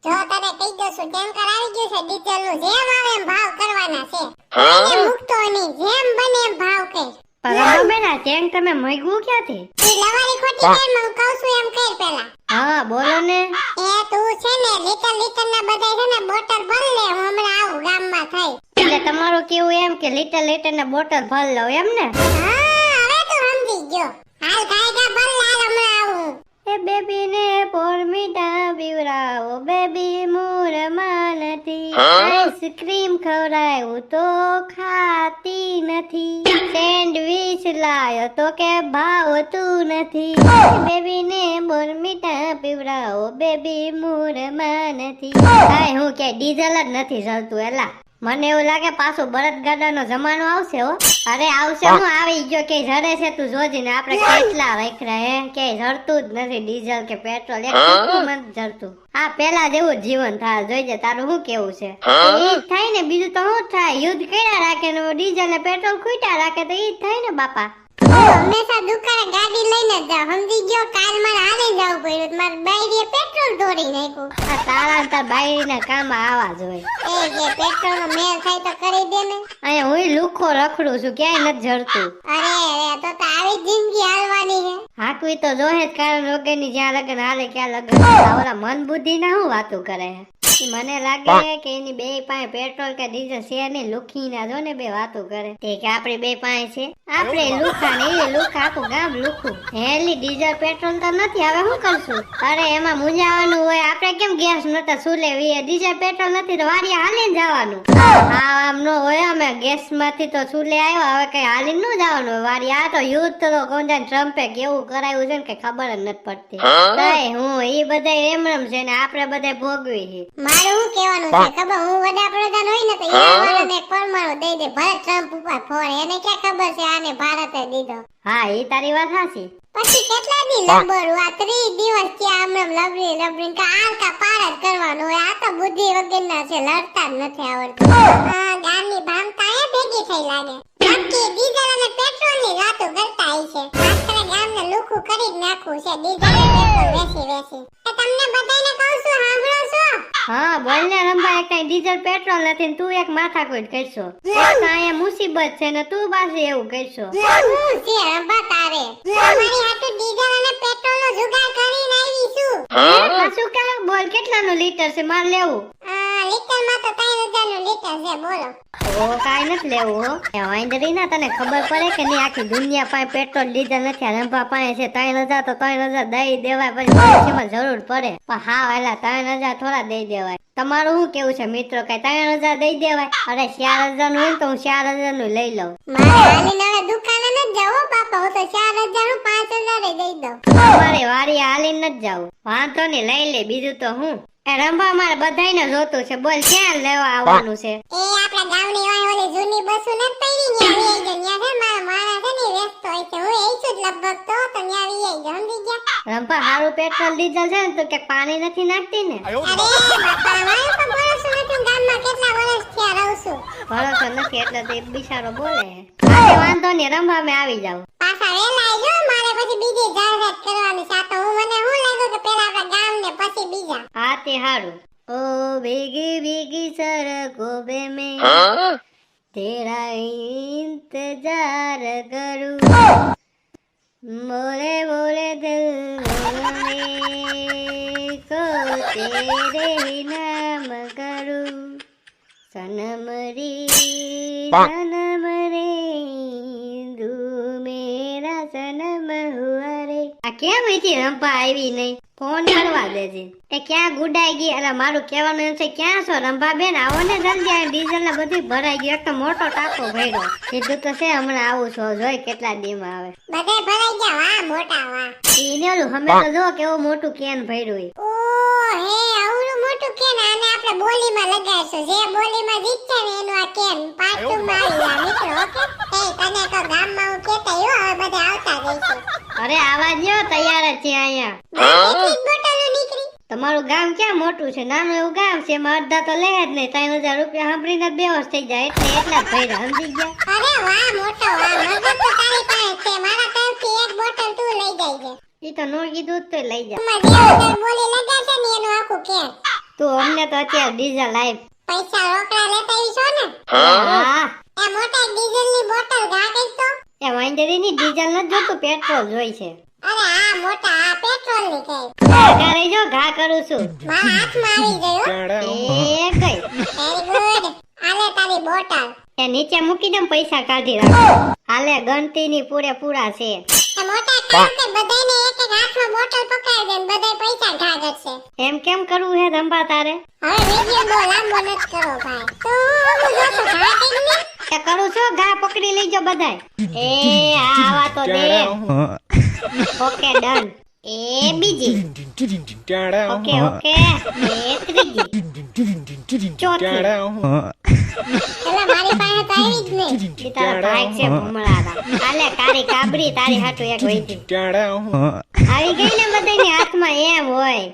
જો તને કહી દઉં છું ટેન્કર આવી ગયું છે ડીઝલ નું, જેમ આવે એમ ભાવ કરવાના છે. એને મુકતો નહીં, જેમ બને એમ ભાવ કર. પણ બેન આ ટેન્ક તમે મૂક્યું ક્યાંથી? ઈ લવારી ખોટી કર, હું કહું છું એમ કર પેલા. હા બોલો ને. એ તું છે ને લીટર ના બધા છે ને બોટલ ભર લે, હું હમણાં આવું ગામમાં થઈ. એટલે તમારું કેવું એમ કે લીટર ના બોટલ ભર લઉં એમ ને? હા હવે તું સમજી ગયો. હાલ ગાયગા ભર લે, હાલ હમણાં આવું. એ બેબી ને પોરમીટા બીવરાવો, બેબી મૂરમાં નથી. આઈસ્ક્રીમ ખવડાવું તો ખાતી નથી. સેન્ડવીચ લાયો તો કે ભાવતું નથી. બેબી ને બોરમીટા પીવડાવો, બેબી મૂરમાં નથી. કાંઈ હું કે ડીઝલ જ નથી જળતું એલા. મને એવું લાગે પાછું બળદગાડાનો જમાનો આવશે હો. અરે આવશે, હું આવી ગયો કે જડે છે તું જોજી ને. આપણે કેટલા રાખ્યા હે કે જડતું જ નથી ડીઝલ કે પેટ્રોલ, એક મત જડતું. આ પેલા જેવું જીવન થાય જોઈજે. તારું શું કેવું છે? ઈ જ થાય ને, બીજું તો શું થાય? યુદ્ધ કર્યા રાખે ને ડીઝલ ને પેટ્રોલ ખૂટ્યા રાખે તો ઈ જ થાય ને બાપા. હંમેશા દુકાને ગાડી લઈને જ જાવ, સમજી ગયો. કાલ મારે હાલે જવું પડ્યું, મારે બાઈડીએ પેટ્રોલ ઢોળી નાખ્યું. આ તારા ને તાર બાયડીના કામ આવા જ હોય. એ જે પેટ્રોલ નો મેલ થાય તો કરી દે ને. અહીંયા હું લુખો રખડું છું, ક્યાંય નથી જડતું. અરે તો આવી જિંદગી હાલવાની છે. હાકવી તો જોહે જ, કારણ વગરની જ્યાં લગન હાલે ક્યાં લગન. ઓલા મન બુદ્ધિ ના હું વાતું કરે. મને લાગે કે એની બે પાસે પેટ્રોલ કે ડીઝલ છે નહીં, લુખી ના જો ને બે વાતો કરે. તે કે આપડે બે પાસે છે, આપણે લુખા ને એ લુખા, આખું ગામ લુખું. હેલી ડીઝલ પેટ્રોલ તો નથી, હવે શું કરશું? અરે એમાં મુંજાવાનું હોય. આપણે કેમ ગેસ નતા સુલે વીએ, ડીઝલ પેટ્રોલ નથી તો વાડિયા હાલીને જવાનું. હા આમ નો હોય, અમે ગેસ માંથી તો સુલે આવ્યા, હવે કઈ હાલીને ન જવાનું હોય વાડિયા. આ તો યુદ્ધ તો કોંજા ટ્રમ્પે કેવું કરાયું છે ને કઈ ખબર જ નથી પડતી. કઈ હું ઈ બધા એમ છે ને આપણે બધા ભોગવી છે. મારું શું કહેવાનું છે ખબર? હું વડાપ્રધાન હોય ને તો ઈરાન એક પરમાણુ દઈ દે, ભલે ટ્રમ્પ ઉપર ફોડે. એને ક્યાં ખબર છે આને ભારતે દીધો? હા એ તારી વાત સાચી. પછી કેટલા દી લબડું? આ 30 દિવસ ત્યાં આમ લબડી કા આર કા પાર જ કરવાનું હોય. આ તો બુદ્ધિ વગરના છે, લડતા જ નથી આવડતું. હા ગામની ભામતા એ ભેગી થઈ લાગે. નક્કી ડીઝલ અને પેટ્રોલ ની વાતો કરતા આવી છે. આખરે ગામને લુખું કરી જ નાખવું છે ડીઝલ અને પેટ્રોલ વેસી. એ તમને બધાને કહું છું, સાંભળો છો? હા બોલ ને રંભા, એક કઈ ડીઝલ પેટ્રોલ નથી ને તું એક માથાકૂટ કરશો. એક તો અહીંયા મુસીબત છે ને તું પાછી એવું કરશો. હું છે રંભા તારે? તમારી હાટુ ડીઝલ અને પેટ્રોલ નો જુગાડ કરીને આવી છું. પાછું કા બોલ, કેટલાનું લીટર છે મારે લેવું? લીટર માં તો 3000 નું લીટર છે, બોલો. ઓ કાઈ નથી લેવું હો. એ વાંદરી ના તને ખબર પડે કે નહીં, આખી દુનિયા પાસે પેટ્રોલ ડીઝલ નથી. આ રંભા પાસે છે 3000 તો 3000 દઈ દેવાય, પછી ભવિષ્યમાં જરૂર પડે. પણ હા એલા 3000 થોડા દઈ દેવાય. તમારું શું કેવું છે મિત્રો? કઈ 3000 દઈ દેવાય? અરે 4000 નું હોય તો હું 4000 નું લઈ લઉં. મારે હાલીને હવે દુકાને ન જાવ બાપા, હું તો 4000 નું 5000 દઈ દઉં. તમારે વારી હાલીને ન જાવ, વાંધો નહીં લઈ લે. બીજું તો હું એ રંભા મારે બધાયને જોતું છે, બોલ ક્યાં લેવા આવવાનું છે? એ આપણા ગામની વાય ઓલી જૂની બસો ન પડી ને આવી ગઈ. ન્યા છે મારા માણસ છે ને વ્યસ્ત હોય છે, હું એ છું જ લગભગ તો ન્યા આવી ગઈ. સમજી ગયા? રંભા હારું પેટ્રોલ ડીઝલ છે ને તો કે પાણી નથી નાખતી ને? અરે બાપા મારે તો ભરોસો નથી, ગામમાં કેટલા વર્ષ થયા રહું છું. ભરોસો નથી એટલે તો એ બિચારો બોલે. આજે વાંધો નહીં રંભા, મેં આવી જાવ. પાછા વેલા આવજો, મારે પછી બીજી જાહેરાત કરવાની છે. તો હું મને હું લાગ્યું કે પેલા આપણા ગામ ને પછી બીજા. હા તે હારું. ओ भीगी भीगी सड़कों पे मैं तेरा इंतजार करूं, बोले बोले दिल में को तेरे ही नाम करूं, सनम रे तू मेरा सनम हुआ रे. આ કેમ હતી રંભા આવી નહીં? ફોન કરવા દેજે. એ ક્યાં ગુડાઈ ગઈ? એટલે મારું કહેવાનું એમ છે, ક્યાં છો રંભા બેન? આવો ને જલ્દી, આ ડીઝલ ને બધું ભરાઈ ગયું. એક તો મોટો ટાંકો ભર્યો. કીધું તો છે હમણાં આવું છો, જોઈ કેટલા દીમાં આવે. બધે ભરાઈ ગયા, વાહ મોટા વાહ. એને ઓલું હમે તો જો કેવું મોટું કેન ભર્યું. ઓ હે આવડું મોટું કેન. આને આપણે બોલીમાં લગાડશું, જે બોલીમાં જીતશે ને એનું આ કેન પાછું મારી આ મિત્રો. ઓકે એ તને તો ગામમાં હું કહેતા હો, હવે બધે આવતા જઈશું. અરે આવા જો તૈયાર જ છે અહીંયા. કેટલી બોટલો નીકળી? તમારું ગામ ક્યાં મોટું છે? નાનું એવું ગામ છે, એમાં અડધા તો લે જ નહીં. 3000 રૂપિયા સાંભળીને બેહોશ થઈ જાય, એટલે એટલા જ ભર્યા. સમજી ગયા? અરે વાહ મોટો વાહ. મગજ તો તારી પાસે છે, મારા તરફથી એક બોટલ તું લઈ જાય છે. ઈ તો નો કીધું તો લઈ જા. તમારે જે બોલી લગાડશે ને એનું આખું કેન. તું અમને તો અત્યારે ડીઝલ આપ. પૈસા રોકડા લેતા આવીશો ને હા એ મોટા ડીઝલ ની બોટલ ઘા કઈ તો એ વાંદરીની ડીઝલ નથી જોતું, પેટ્રોલ જોઈ છે. અરે આ મોટા આ પેટ્રોલ ની કઈ ઘા રહી જો, ઘા કરું છું. મારા હાથમાં આવી ગયો એ કઈ વેરી ગુડ આલે તારી બોટલ એ નીચે મૂકી દે, પૈસા કાઢી રાખો. હાલે ગણતીની પૂરેપૂરા છે. એ મોટા કહ્યું કે બધાયને એક એક હાથમાં બોટલ પકડાઈ દે ને બધાય પૈસા ઘા કરશે એમ કેમ કરવું હે ધંબા તારે? હવે વિડિયો બહુ લાંબો નથી કરો ભાઈ તો હું જોતો ઘા કઈ ને એ કરું છું, ઘા પકડી લેજો બધાય. એ આવા તો દે. Okay done. એ બીજી. Okay okay. એ ત્રીજી. ચોથી. એટલે મારી પાસે તો આવી જ નહીં ઈ તારા ભાઈ છે ભમરાડા. હાલે કારી કાબરી તારી હાટુ એક વઈધી. આવી ગઈ ને બધાયની હાથમાં એમ હોય.